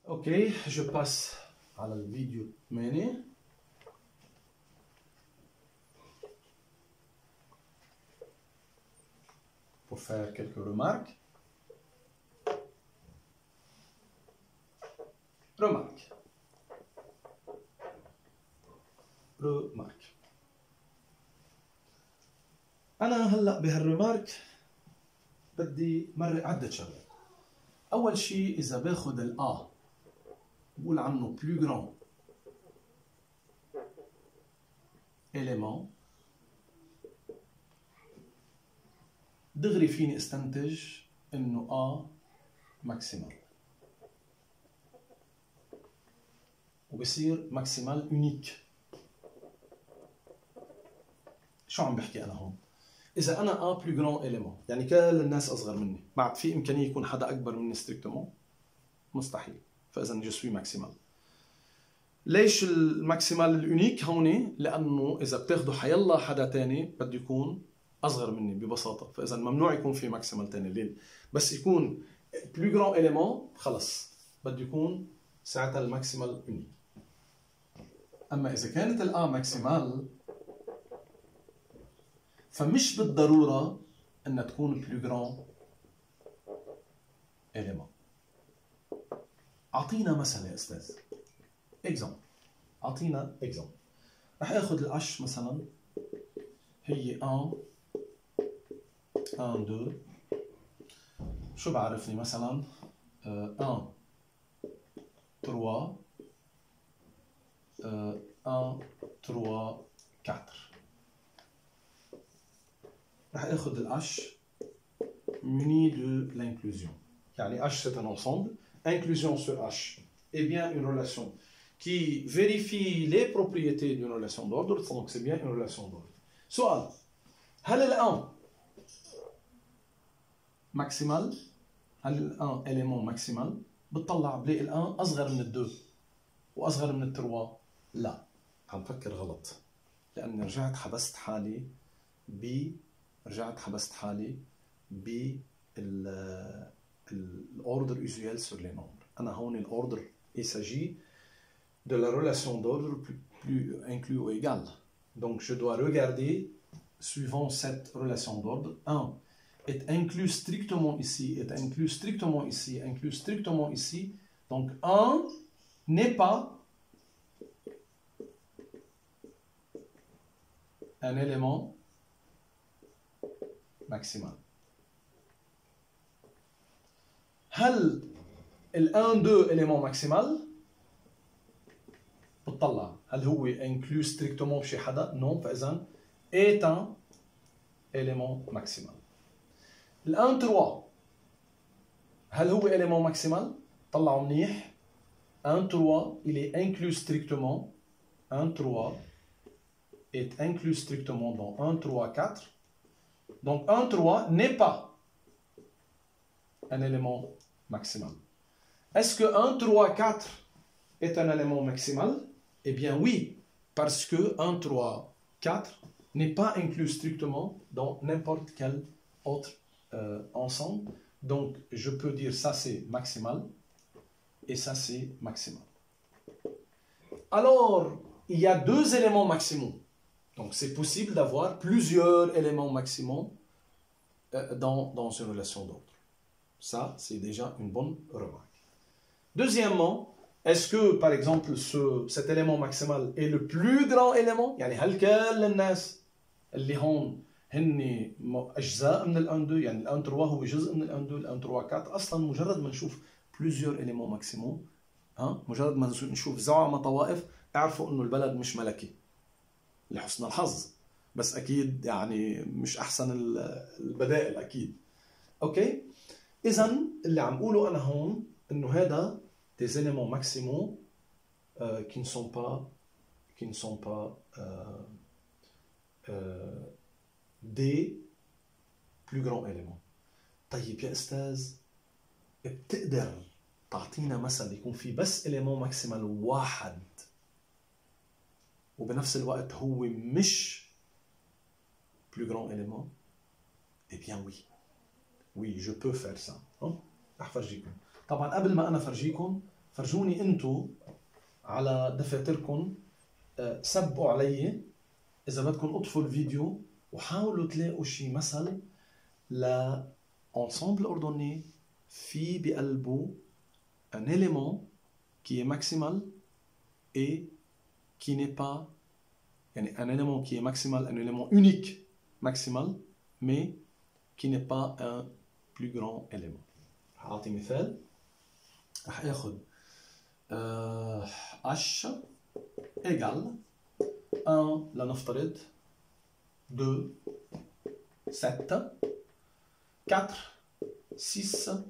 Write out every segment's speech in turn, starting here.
Ok, je passe à la vidéo menée. Pour faire quelques remarques. Remarque. أنا هلا بهالريمارك بدي مرق عدة شغلات. أول شيء إذا باخذ الآ بقول عنه plus grand élément دغري فيني استنتج إنه آ ماكسيمال وبصير ماكسيمال يونيك. شو عم بحكي أنا هون؟ إذا أنا A plus grand élément يعني كل الناس أصغر مني، بعد في إمكانية يكون حدا أكبر مني ستريكتومون؟ مستحيل، فإذا جو سوي ماكسيمال. ليش الماكسيمال اليونيك هون؟ لأنه إذا بتاخذوا حيلا حدا تاني بده يكون أصغر مني ببساطة، فإذا ممنوع يكون في ماكسيمال تاني. ليه؟ بس يكون plus grand élément خلص بده يكون ساعتها الماكسيمال يونيك. أما إذا كانت الآ ماكسيمال فمش بالضرورة أنها تكون plus grand élément. أعطينا مثلا يا أستاذ. إكزامبل. أعطينا إكزامبل. رح آخذ العش مثلا هي 1 2 شو بعرفني مثلا 1 3 1 3 4. رح آخذ الH muni de l'inclusion. يعني H c'est un ensemble. Inclusion sur H est bien une relation qui vérifie les propriétés d'une relation d'ordre, donc c'est bien une relation d'ordre. سؤال: هل الآن ماكسيمال؟ هل الآن élément ماكسيمال؟ بتطلع بلاقي الآن أصغر من الدو وأصغر من التروا. لا، عم فكر غلط، لأني رجعت حبست حالي l'ordre usuel sur les nombres. أنا هون l'ordre il s'agit de la relation d'ordre plus inclus ou égal. Donc je dois regarder suivant cette relation d'ordre. 1 est inclus strictement ici, est inclus strictement ici, inclus strictement ici. Donc 1 n'est pas un élément maximal. هل ال 1 2 élément maximal؟ بتطلع هل هو inclus strictement بشي حدا؟ non. فإذا est un élément maximal. ال 1 3 هل هو élément maximal؟ طلعوا منيح. 1 3 il est inclus strictement. 1 3 est inclus strictement dans 1 3 4. Donc 1 3 n'est pas un élément maximal. Est-ce que 1 3 4 est un élément maximal? Eh bien oui, parce que 1 3 4 n'est pas inclus strictement dans n'importe quel autre ensemble. Donc je peux dire ça c'est maximal et ça c'est maximal. Alors il y a deux éléments maximaux. Donc c'est possible d'avoir plusieurs éléments maximaux dans une relation d'ordre. Ça, c'est déjà une bonne remarque. Deuxièmement, est-ce que, par exemple, cet élément maximal est le plus grand élément? يعني هل كل الناس اللي هون هن أجزاء من ال 1 2 يعني ال 1 3 هو جزء من ال 1 2 ال 1 3 4 أصلا مجرد ما نشوف plusieurs éléments maximaux مجرد ما نشوف زعماء طوائف اعرفوا إنه البلد مش ملكي لحسن الحظ، بس أكيد يعني مش أحسن البدائل أكيد. أوكي؟ إذن اللي عم قوله أنا هون إنه هذا des éléments maximaux qui ne sont pas des plus grands éléments. طيب يا أستاذ بتقدر تعطينا مثل يكون في بس élément maximal واحد وبنفس الوقت هو مش plus grand élément? Eh bien oui. Oui, je peux faire ça. رح فرجيكم. طبعا قبل ما أنا فرجيكم فرجوني انتو على دفاتركم، سبقوا علي اذا بدكم اطفوا الفيديو وحاولوا تلاقوا شي مثل لانسامبل ordonné في بقلبه un élément qui est maximal et qui n'est pas, يعني un élément qui est maximal, un élément unique maximal, mais qui n'est pas un plus grand élément. هعطي مثال. رح اخذ h égale 1 لنفترض 2 7 4 6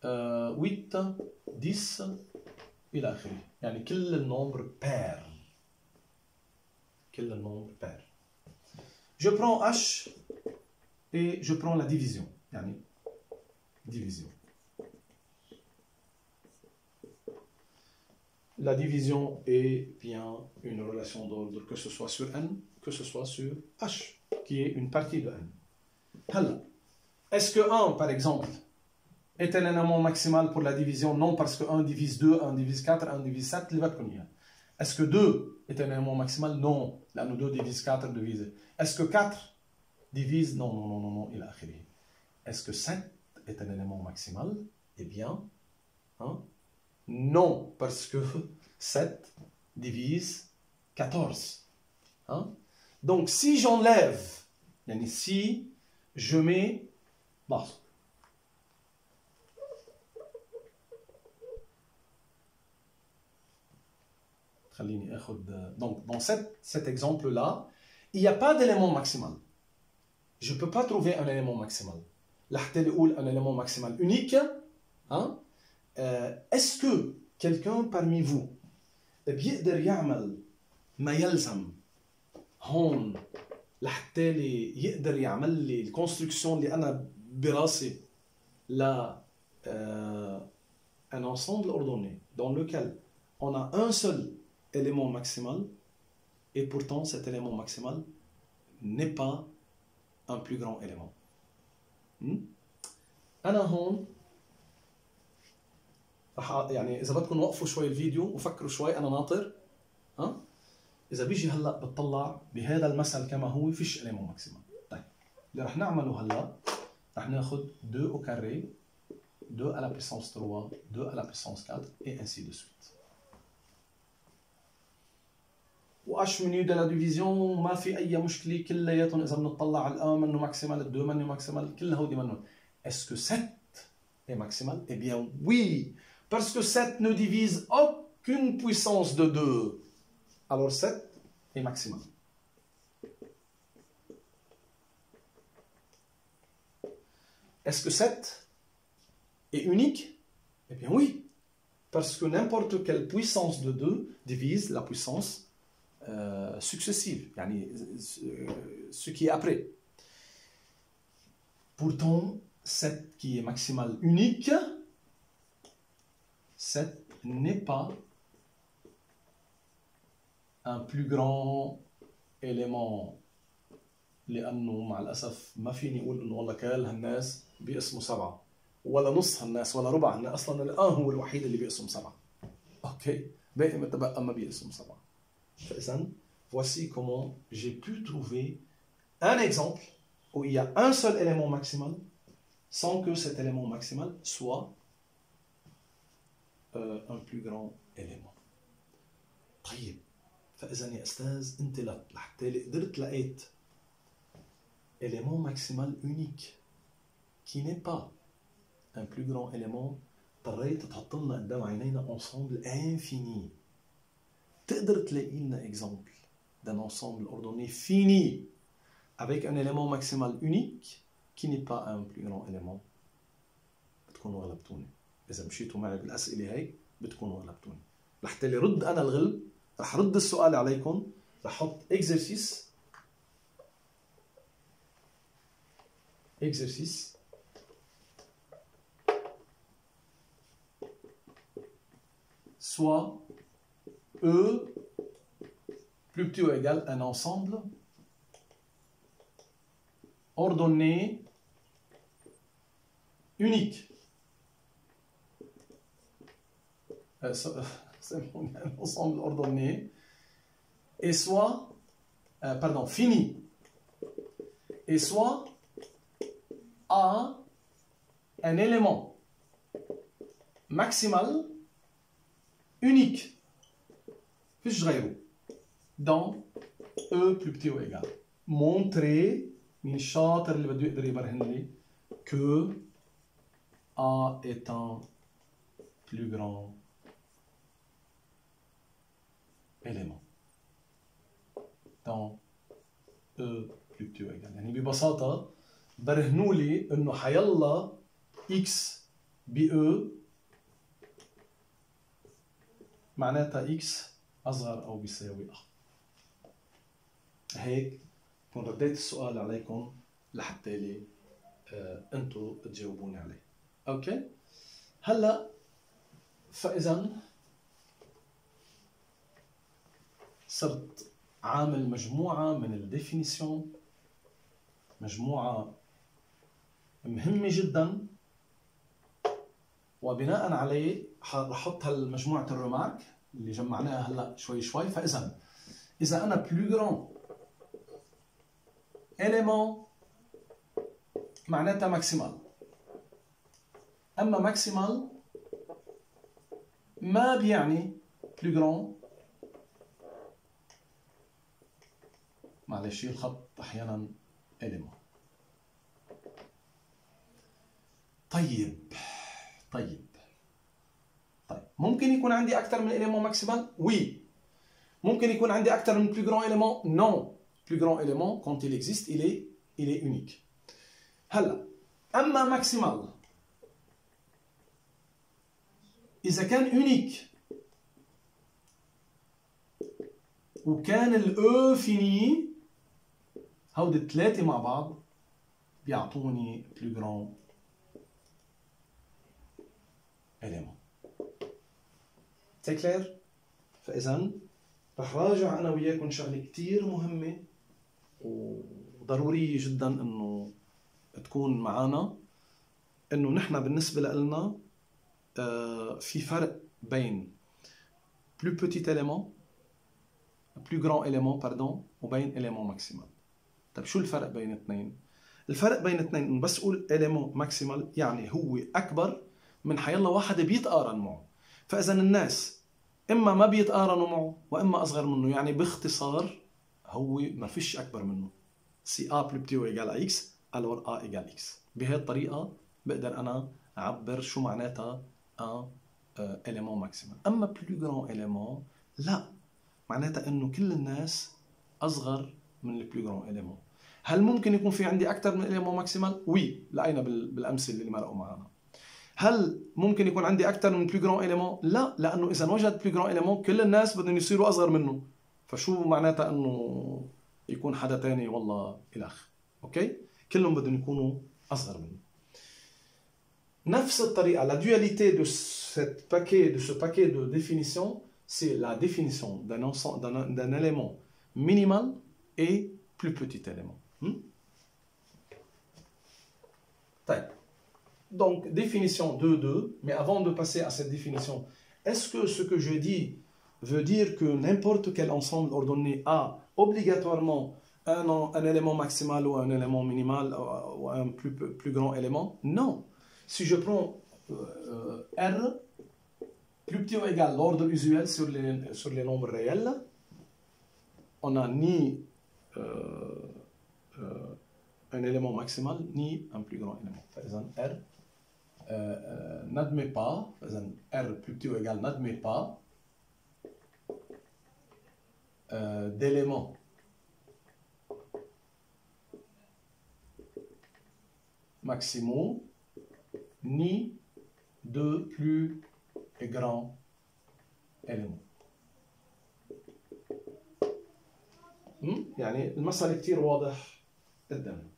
8 10 إلى آخره. يعني كل النومبر pair. كل النومبر pair. Je prends h et je prends la division. يعني division. La division est bien une relation d'ordre, que ce soit sur n, que ce soit sur h, qui est une partie de n. هلا, est-ce que 1, par exemple, est un élément maximal pour la division? Non, parce que 1 divise 2, 1 divise 4, 1 divise 7, اللي بدكم إياه. Est-ce que 2 est un élément maximal? Non, لأنه 2 divise 4 divise. Est-ce que 4 divise? Non, non, non, non, non, إلى آخره. Est-ce que 7 est un élément maximal? Eh bien, hein? Non, parce que 7 divise 14. Hein? Donc, si j'enlève, si je mets... Bon. Donc, dans cet exemple-là, il n'y a pas d'élément maximal. Je ne peux pas trouver un élément maximal. Là, un élément maximal unique. Hein? Est-ce que quelqu'un parmi vous بيقدر يعمل ما يلزم هون لحتى يقدر يعمل لي الكونستركسيون اللي أنا براسي ل un ensemble ordonné dans lequel on a un seul élément maximal et pourtant cet élément maximal n'est pas un plus grand élément. أنا هون يعني إذا بدكم وقفوا شوي الفيديو وفكروا شوي، أنا ناطر. ها؟ إذا بيجي هلا بتطلع بهذا المثل كما هو فيش إليمون ماكسيمال. طيب اللي رح نعمله هلا رح ناخذ 2 au carré 2 à la puissance 3 2 à la puissance 4 et ainsi de suite. و h minus de la division ما في أي مشكلة، كلياتهم إذا بنطلع على ال1 منه ماكسيمال، ال2 منه ماكسيمال، كل هودي منهم. Est-ce que 7 est maximal? Eh bien oui, parce que 7 ne divise aucune puissance de 2. Alors 7 est maximal. Est-ce que 7 est unique? Eh bien oui, parce que n'importe quelle puissance de 2 divise la puissance successive, ce qui est après. Pourtant, 7 qui est maximal unique, 7 n'est pas un plus grand élément. لأنه مع الأسف ما فيني أقول إنه والله كل هالناس بيقسموا 7 ولا نص هالناس ولا ربع هالناس، أصلاً الآن هو الوحيد اللي بيقسم 7. أوكي، باقي متبقى ما بيقسم 7. فإذا voici comment j'ai pu trouver un exemple où il y a un seul élément maximal sans que cet élément maximal soit un plus grand élément. طيب، فإذا يا أستاذ أنت لحتى قدرت لقيت élément maximal unique qui n'est pas un plus grand élément، اضطريت تحط لنا قدام عينينا ensemble infini. تقدر تلاقي لنا exemple d'un ensemble ordonné fini avec un élément maximal unique qui n'est pas un plus grand élément. بتكونوا غلبتوني. إذا مشيتوا معي بالأسئلة هيك بتكونوا غلبتوني. لحتى اللي رد أنا الغلب رح رد السؤال عليكم، رح أحط exercice soit E plus petit ou égal un ensemble ordonné unique. c'est un ensemble ordonné, et soit, pardon, fini, et soit a un élément maximal unique, فيش غيره, dans E plus petit ou égal. Montrer, من الشاطر اللي بده يقدر يبرهن لي, que A est un plus grand élément dans E plus petit ou égal. يعني ببساطة برهنوا لي انه حيلا X ب E معناتها X أصغر أو بيساوي A. هيك كون رديت السؤال عليكم لحتى لي انتو تجاوبوني عليه. اوكي؟ هلا فإذا صرت عامل مجموعة من الديفينيسيون، مجموعة مهمة جدا، وبناء عليه رح هالمجموعة الرمارك اللي جمعناها هلا شوي شوي. فإذا أنا plus grand élément معناتها ماكسيمال، أما ماكسيمال ما بيعني plus grand. معلش الخط أحيانا élément. طيب ممكن يكون عندي أكثر من élément ماكسيمال؟ وي. ممكن يكون عندي أكثر من plus grand élément؟ non. Plus grand élément, quand il existe, il est unique. هلا أما ماكسيمال إذا كان unique وكان الأو فيني، هودي الثلاثة مع بعض بيعطوني plus grand élément. C'est clair؟ فإذا رح راجع أنا وياكم شغلة كتير مهمة وضرورية جدا إنه تكون معنا، إنه نحن بالنسبة لنا في فرق بين plus petit élément plus grand élément pardon وبين élément maximal. طيب شو الفرق بين الاثنين؟ الفرق بين الاثنين إنه بس أقول élément maximal يعني هو أكبر من حيلا واحد بيتقارن معه. فإذا الناس إما ما بيتقارنوا معه وإما أصغر منه، يعني باختصار هو ما فيش أكبر منه. si A plus petit ou égal à X alors A égale X. بهذه الطريقة بقدر أنا أعبر شو معناتها un élément maximal. أما plus grand élément لا، معناتها إنه كل الناس أصغر من ال plus grand élément. هل ممكن يكون في عندي أكثر من élément maximal؟ وي، لقينا بالأمثلة اللي مرقوا معنا. هل ممكن يكون عندي أكثر من plus grand élément؟ لا، لأنه إذا وجد plus grand élément كل الناس بدهم يصيروا أصغر منه، فشو معناتها إنه يكون حدا تاني والله إلخ. أوكي؟ كلهم بدهم يكونوا أصغر منه. نفس الطريقة، la dualité de ce paquet de définitions, c'est la définition d'un élément minimal et plus petit élément. Donc, définition 2.2, mais avant de passer à cette définition, est-ce que ce que je dis veut dire que n'importe quel ensemble ordonné a obligatoirement un élément maximal ou un élément minimal ou un plus grand élément? Non. Si je prends R plus petit ou égal l'ordre usuel sur les nombres réels, on n'a ni un élément maximal ni un plus grand élément. Par exemple, R n'admet pas, par exemple, R plus petit ou égal n'admet pas d'éléments maximaux ni de plus grands éléments. يعني المسألة كتير واضح قدامنا.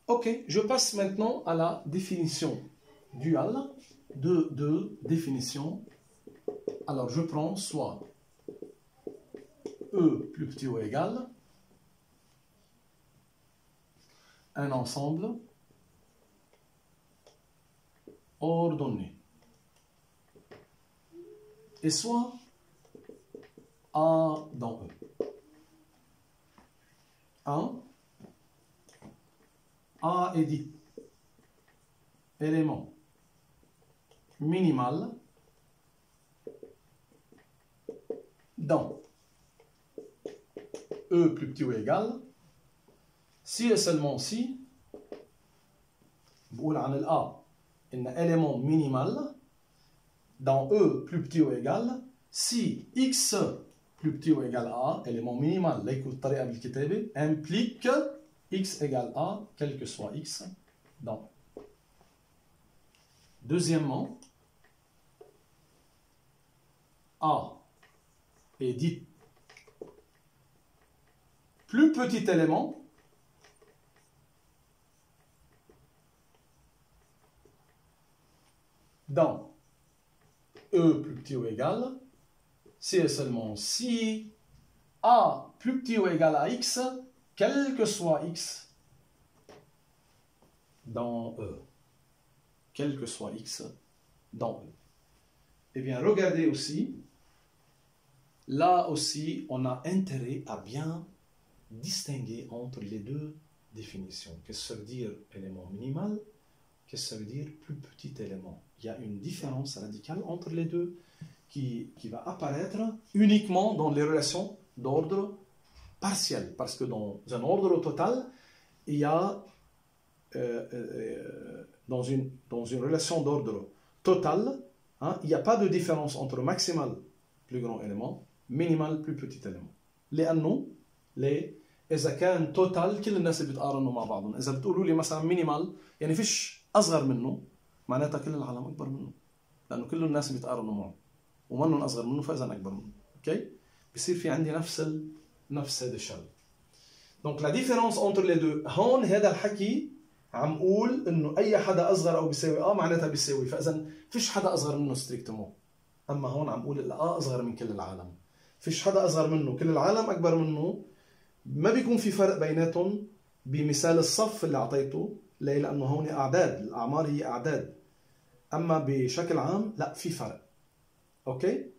Ok, je passe maintenant à la définition duale de définition. Alors je prends soit E plus petit ou égal un ensemble ordonné. et soit A dans E. 1. A est dit élément minimal dans E plus petit ou égal si et seulement si بقول عن ال A إن élément minimal dans E plus petit ou égal si X plus petit ou égal à A élément minimal ليكو الطريقة بالكتابة implique X égale A quel que soit X dans E. Deuxièmement, A est dit plus petit élément dans E plus petit ou égal si et seulement si A plus petit ou égal à X, quel que soit X dans E. Quel que soit X dans E. Eh bien, regardez aussi, là aussi, on a intérêt à bien distinguer entre les deux définitions. Qu'est-ce que ça veut dire élément minimal? Qu'est-ce que ça veut dire plus petit élément? Il y a une différence radicale entre les deux qui va apparaître uniquement dans les relations d'ordre partiel. Parce que dans un ordre total, il y a dans une relation d'ordre total, hein, il n'y a pas de différence entre maximal, plus grand élément, minimal, plus petit élément. لأنه إذا كان توتال كل الناس بيتقارنوا مع بعضهم. إذا بتقولوا لي مثلا مينيمال يعني فيش أصغر منه معناتها كل العالم أكبر منه لأنه كل الناس بيتقارنوا معه ومنهم أصغر منه فإذا أكبر منه. أوكي؟ بصير في عندي نفس هذا الشغل. Donc la différence entre les deux هون هذا الحكي عم قول إنه أي حدا أصغر أو بيساوي معناتها بيساوي فإذا فيش حدا أصغر منه ستريكتمون. أما هون عم قول لا أصغر من كل العالم. فيش حدا أصغر منه كل العالم أكبر منه ما بيكون في فرق بيناتهم بمثال الصف اللي أعطيته ليه؟ لأنه هون أعداد الأعمار هي أعداد أما بشكل عام لا في فرق. أوكي؟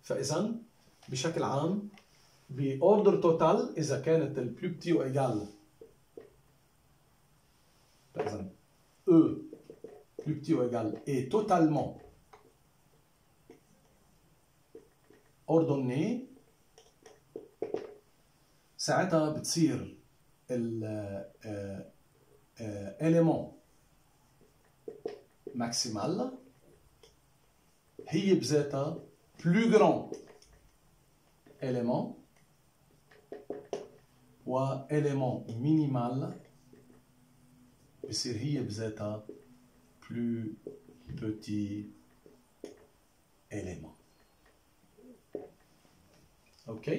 فإذا بشكل عام بأوردر توتال إذا كانت البلو بتي وإيجال فإذا E plus petit ou égal est totalement ordonné ساعتها بتصير الاليمون ماكسيمال هي بذاتها plus grand élément و élément minimal بصير هي بذاتها plus petit élément. OK?